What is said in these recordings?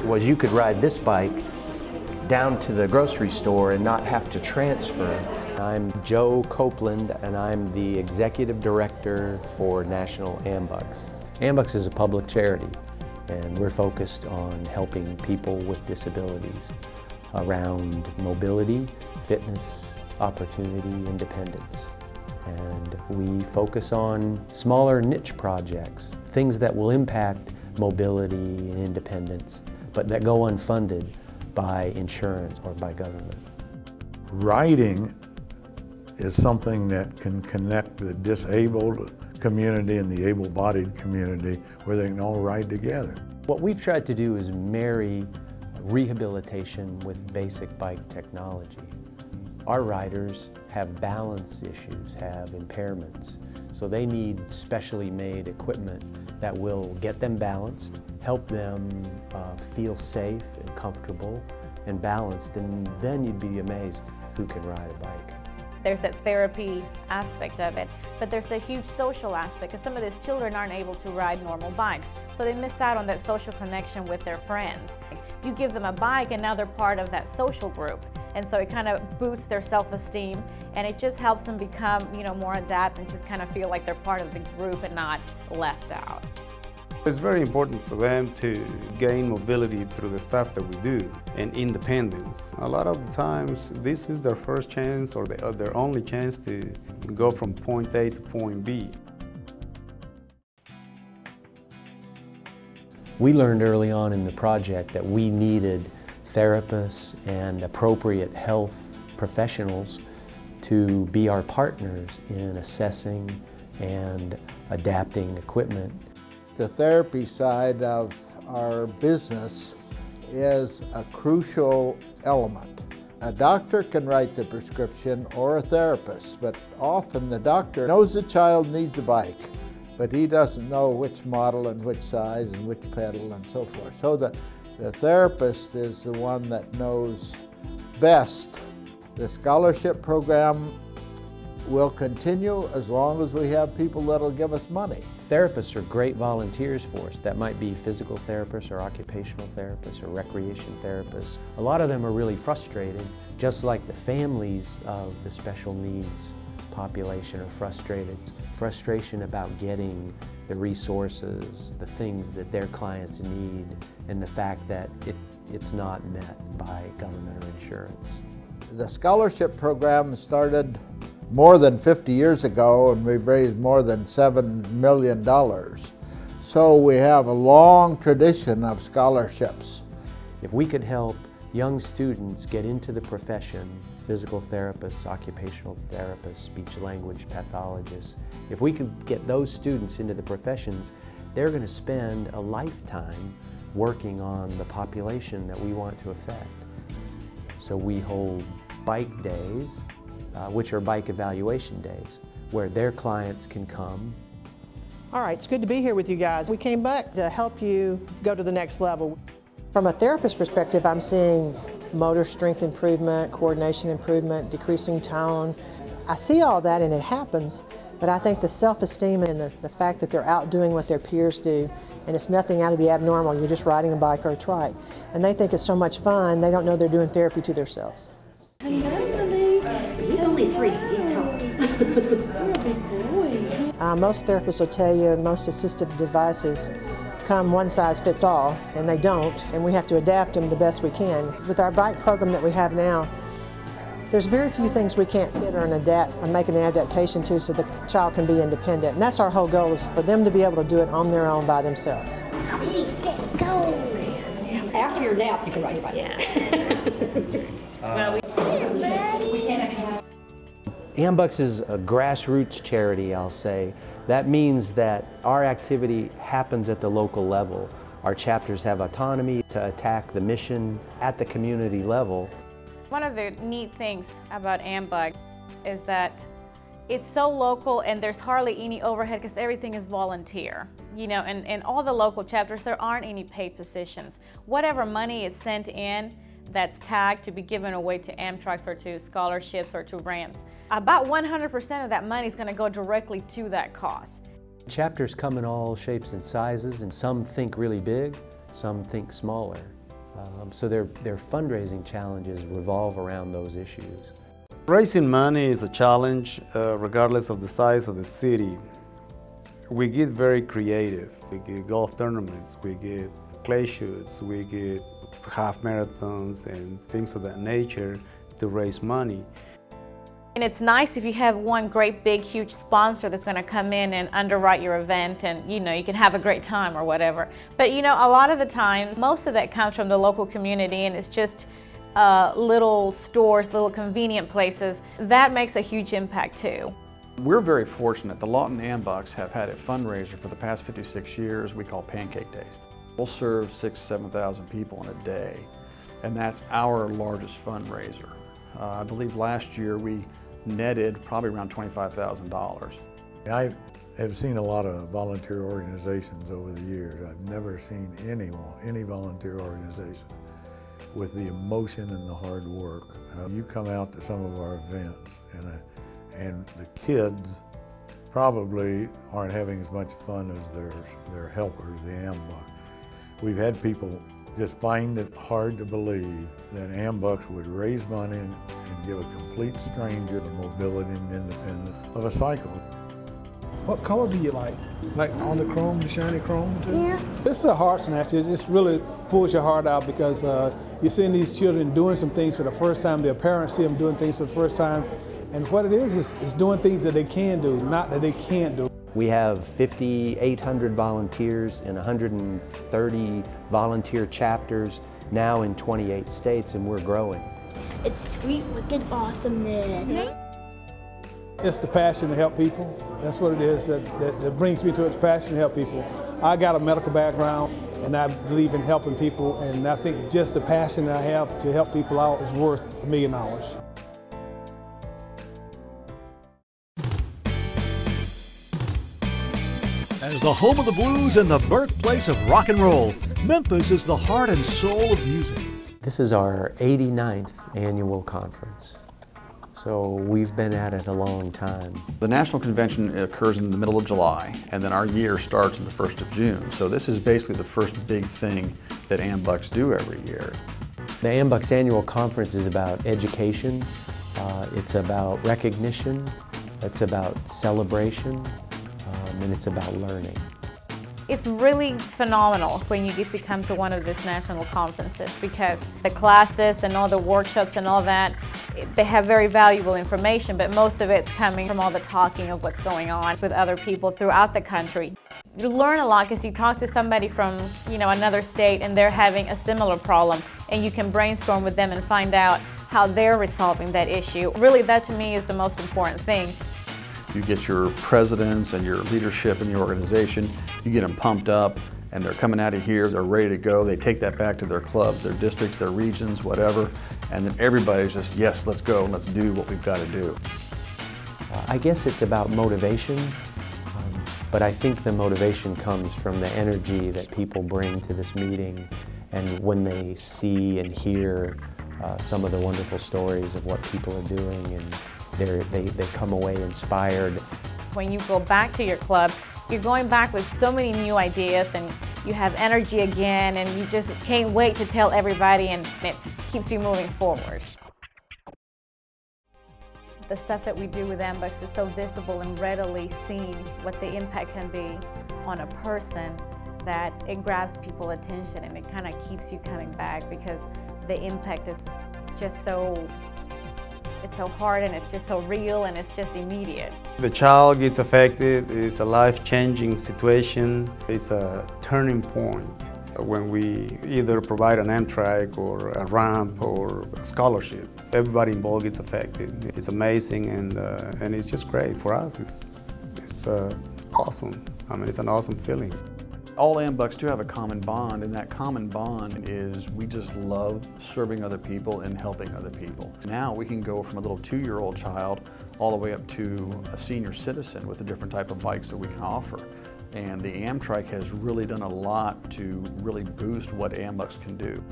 was you could ride this bike down to the grocery store and not have to transfer. I'm Joe Copeland, and I'm the Executive Director for National AMBUCS. AMBUCS is a public charity, and we're focused on helping people with disabilities around mobility, fitness, opportunity, independence. And we focus on smaller niche projects, things that will impact mobility and independence, but that go unfunded by insurance or by government. Riding is something that can connect the disabled community and the able-bodied community where they can all ride together. What we've tried to do is marry rehabilitation with basic bike technology. Our riders have balance issues, have impairments, so they need specially made equipment that will get them balanced, help them feel safe and comfortable and balanced, and then you'd be amazed who can ride a bike. There's that therapy aspect of it, but there's a huge social aspect because some of these children aren't able to ride normal bikes, so they miss out on that social connection with their friends. You give them a bike and now they're part of that social group, and so it kind of boosts their self-esteem, and it just helps them become, more adept and just kind of feel like they're part of the group and not left out. It's very important for them to gain mobility through the stuff that we do and independence. A lot of the times this is their first chance or their only chance to go from point A to point B. We learned early on in the project that we needed therapists and appropriate health professionals to be our partners in assessing and adapting equipment. The therapy side of our business is a crucial element. A doctor can write the prescription or a therapist, but often the doctor knows the child needs a bike, but he doesn't know which model and which size and which pedal and so forth. So the therapist is the one that knows best. The scholarship program will continue as long as we have people that'll give us money. Therapists are great volunteers for us. That might be physical therapists or occupational therapists or recreation therapists. A lot of them are really frustrated, just like the families of the special needs population are frustrated. Frustration about getting the resources, the things that their clients need, and the fact that it's not met by government or insurance. The scholarship program started more than 50 years ago, and we've raised more than $7 million. So we have a long tradition of scholarships. If we could help young students get into the profession, physical therapists, occupational therapists, speech language pathologists, if we could get those students into the professions, they're going to spend a lifetime working on the population that we want to affect. So we hold bike days, which are bike evaluation days, where their clients can come. All right, it's good to be here with you guys. We came back to help you go to the next level. From a therapist perspective, I'm seeing motor strength improvement, coordination improvement, decreasing tone. I see all that and it happens, but I think the self-esteem and the fact that they're out doing what their peers do, and it's nothing out of the abnormal, you're just riding a bike or a trike, and they think it's so much fun, they don't know they're doing therapy to themselves. He's only 3, he's tall. Most therapists will tell you most assistive devices come one size fits all, and they don't, and we have to adapt them the best we can. With our bike program that we have now, there's very few things we can't fit or make an adaptation to so the child can be independent. And that's our whole goal, is for them to be able to do it on their own by themselves. Ready, set, go! After your nap, you can ride your bike. Yeah. AMBUCS is a grassroots charity, I'll say. That means that our activity happens at the local level. Our chapters have autonomy to attack the mission at the community level. One of the neat things about AMBUCS is that it's so local and there's hardly any overhead because everything is volunteer. And all the local chapters, there aren't any paid positions. Whatever money is sent in that's tagged to be given away to Amtrak or to scholarships or to ramps, about 100% of that money is going to go directly to that cause. Chapters come in all shapes and sizes, and some think really big, some think smaller. So their fundraising challenges revolve around those issues. Raising money is a challenge regardless of the size of the city. We get very creative. We get golf tournaments, we get clay shoots, we get half marathons and things of that nature to raise money. And it's nice if you have one great big huge sponsor that's going to come in and underwrite your event, and you can have a great time or whatever. But a lot of the times most of that comes from the local community, and it's just little stores, little convenient places. That makes a huge impact too. We're very fortunate. The Lawton AMBUCS have had a fundraiser for the past 56 years we call Pancake Days. We'll serve 6,000 to 7,000 people in a day, and that's our largest fundraiser. I believe last year we netted probably around $25,000. I have seen a lot of volunteer organizations over the years. I've never seen any volunteer organization with the emotion and the hard work. You come out to some of our events and the kids probably aren't having as much fun as their helpers, the AMBUCS. We've had people just find it hard to believe that AMBUCS would raise money and give a complete stranger the mobility and independence of a cycle. What color do you like? Like on the chrome, the shiny chrome too? Yeah. It's a heart snatcher. It just really pulls your heart out because you're seeing these children doing some things for the first time. Their parents see them doing things for the first time. And what it is doing things that they can do, not that they can't do. We have 5,800 volunteers in 130 volunteer chapters now in 28 states, and we're growing. It's sweet, wicked awesomeness. It's the passion to help people. That's what it is that brings me to it, the passion to help people. I got a medical background, and I believe in helping people, and I think just the passion that I have to help people out is worth $1 million. As the home of the blues and the birthplace of rock and roll, Memphis is the heart and soul of music. This is our 89th annual conference, so we've been at it a long time. The National Convention occurs in the middle of July, and then our year starts on the 1st of June. So this is basically the first big thing that AMBUCS do every year. The AMBUCS annual conference is about education, it's about recognition, it's about celebration, and it's about learning. It's really phenomenal when you get to come to one of these national conferences, because the classes and all the workshops and all that, they have very valuable information, but most of it's coming from all the talking of what's going on with other people throughout the country. You learn a lot because you talk to somebody from another state and they're having a similar problem, and you can brainstorm with them and find out how they're resolving that issue. Really, that to me is the most important thing. You get your presidents and your leadership in the organization, you get them pumped up, and they're coming out of here, they're ready to go. They take that back to their clubs, their districts, their regions, whatever, and then everybody's just, yes, let's go, let's do what we've got to do. I guess it's about motivation, but I think the motivation comes from the energy that people bring to this meeting, and when they see and hear some of the wonderful stories of what people are doing, and they come away inspired. When you go back to your club, you're going back with so many new ideas, and you have energy again, and you just can't wait to tell everybody, and it keeps you moving forward. The stuff that we do with AMBUCS is so visible and readily seen what the impact can be on a person, that it grabs people's attention and it kind of keeps you coming back, because the impact is just so hard, and it's just so real, and it's just immediate. The child gets affected. It's a life-changing situation. It's a turning point when we either provide an Amtrak or a ramp or a scholarship. Everybody involved gets affected. It's amazing, and it's just great for us. It's awesome. I mean, it's an awesome feeling. All AMBUCS do have a common bond, and that common bond is we just love serving other people and helping other people. Now we can go from a little 2-year-old child all the way up to a senior citizen with the different type of bikes that we can offer. And the Amtrak has really done a lot to really boost what AMBUCS can do.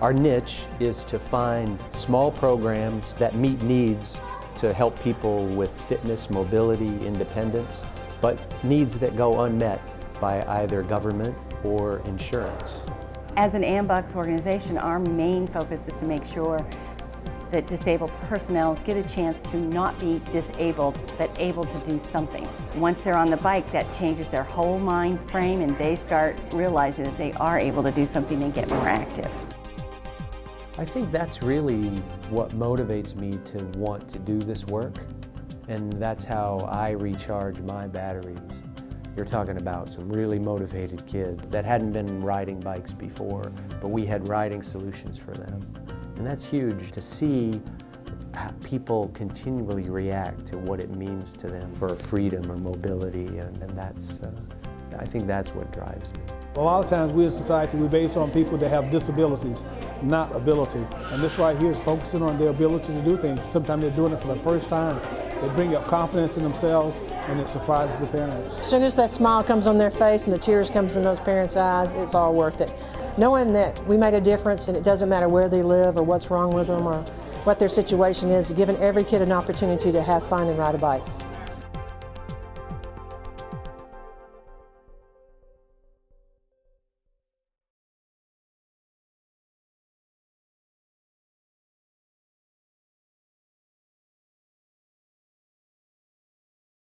Our niche is to find small programs that meet needs to help people with fitness, mobility, independence, but needs that go unmet by either government or insurance. As an AMBUCS organization, our main focus is to make sure that disabled personnel get a chance to not be disabled, but able to do something. Once they're on the bike, that changes their whole mind frame and they start realizing that they are able to do something and get more active. I think that's really what motivates me to want to do this work, and that's how I recharge my batteries. You're talking about some really motivated kids that hadn't been riding bikes before, but we had riding solutions for them. And that's huge to see how people continually react to what it means to them for freedom or mobility, and that's, I think that's what drives me. A lot of times we as a society, we base on people that have disabilities, not ability. And this right here is focusing on their ability to do things. Sometimes they're doing it for the first time. They bring up confidence in themselves and it surprises the parents. As soon as that smile comes on their face and the tears comes in those parents' eyes, it's all worth it. Knowing that we made a difference and it doesn't matter where they live or what's wrong with them or what their situation is, giving every kid an opportunity to have fun and ride a bike.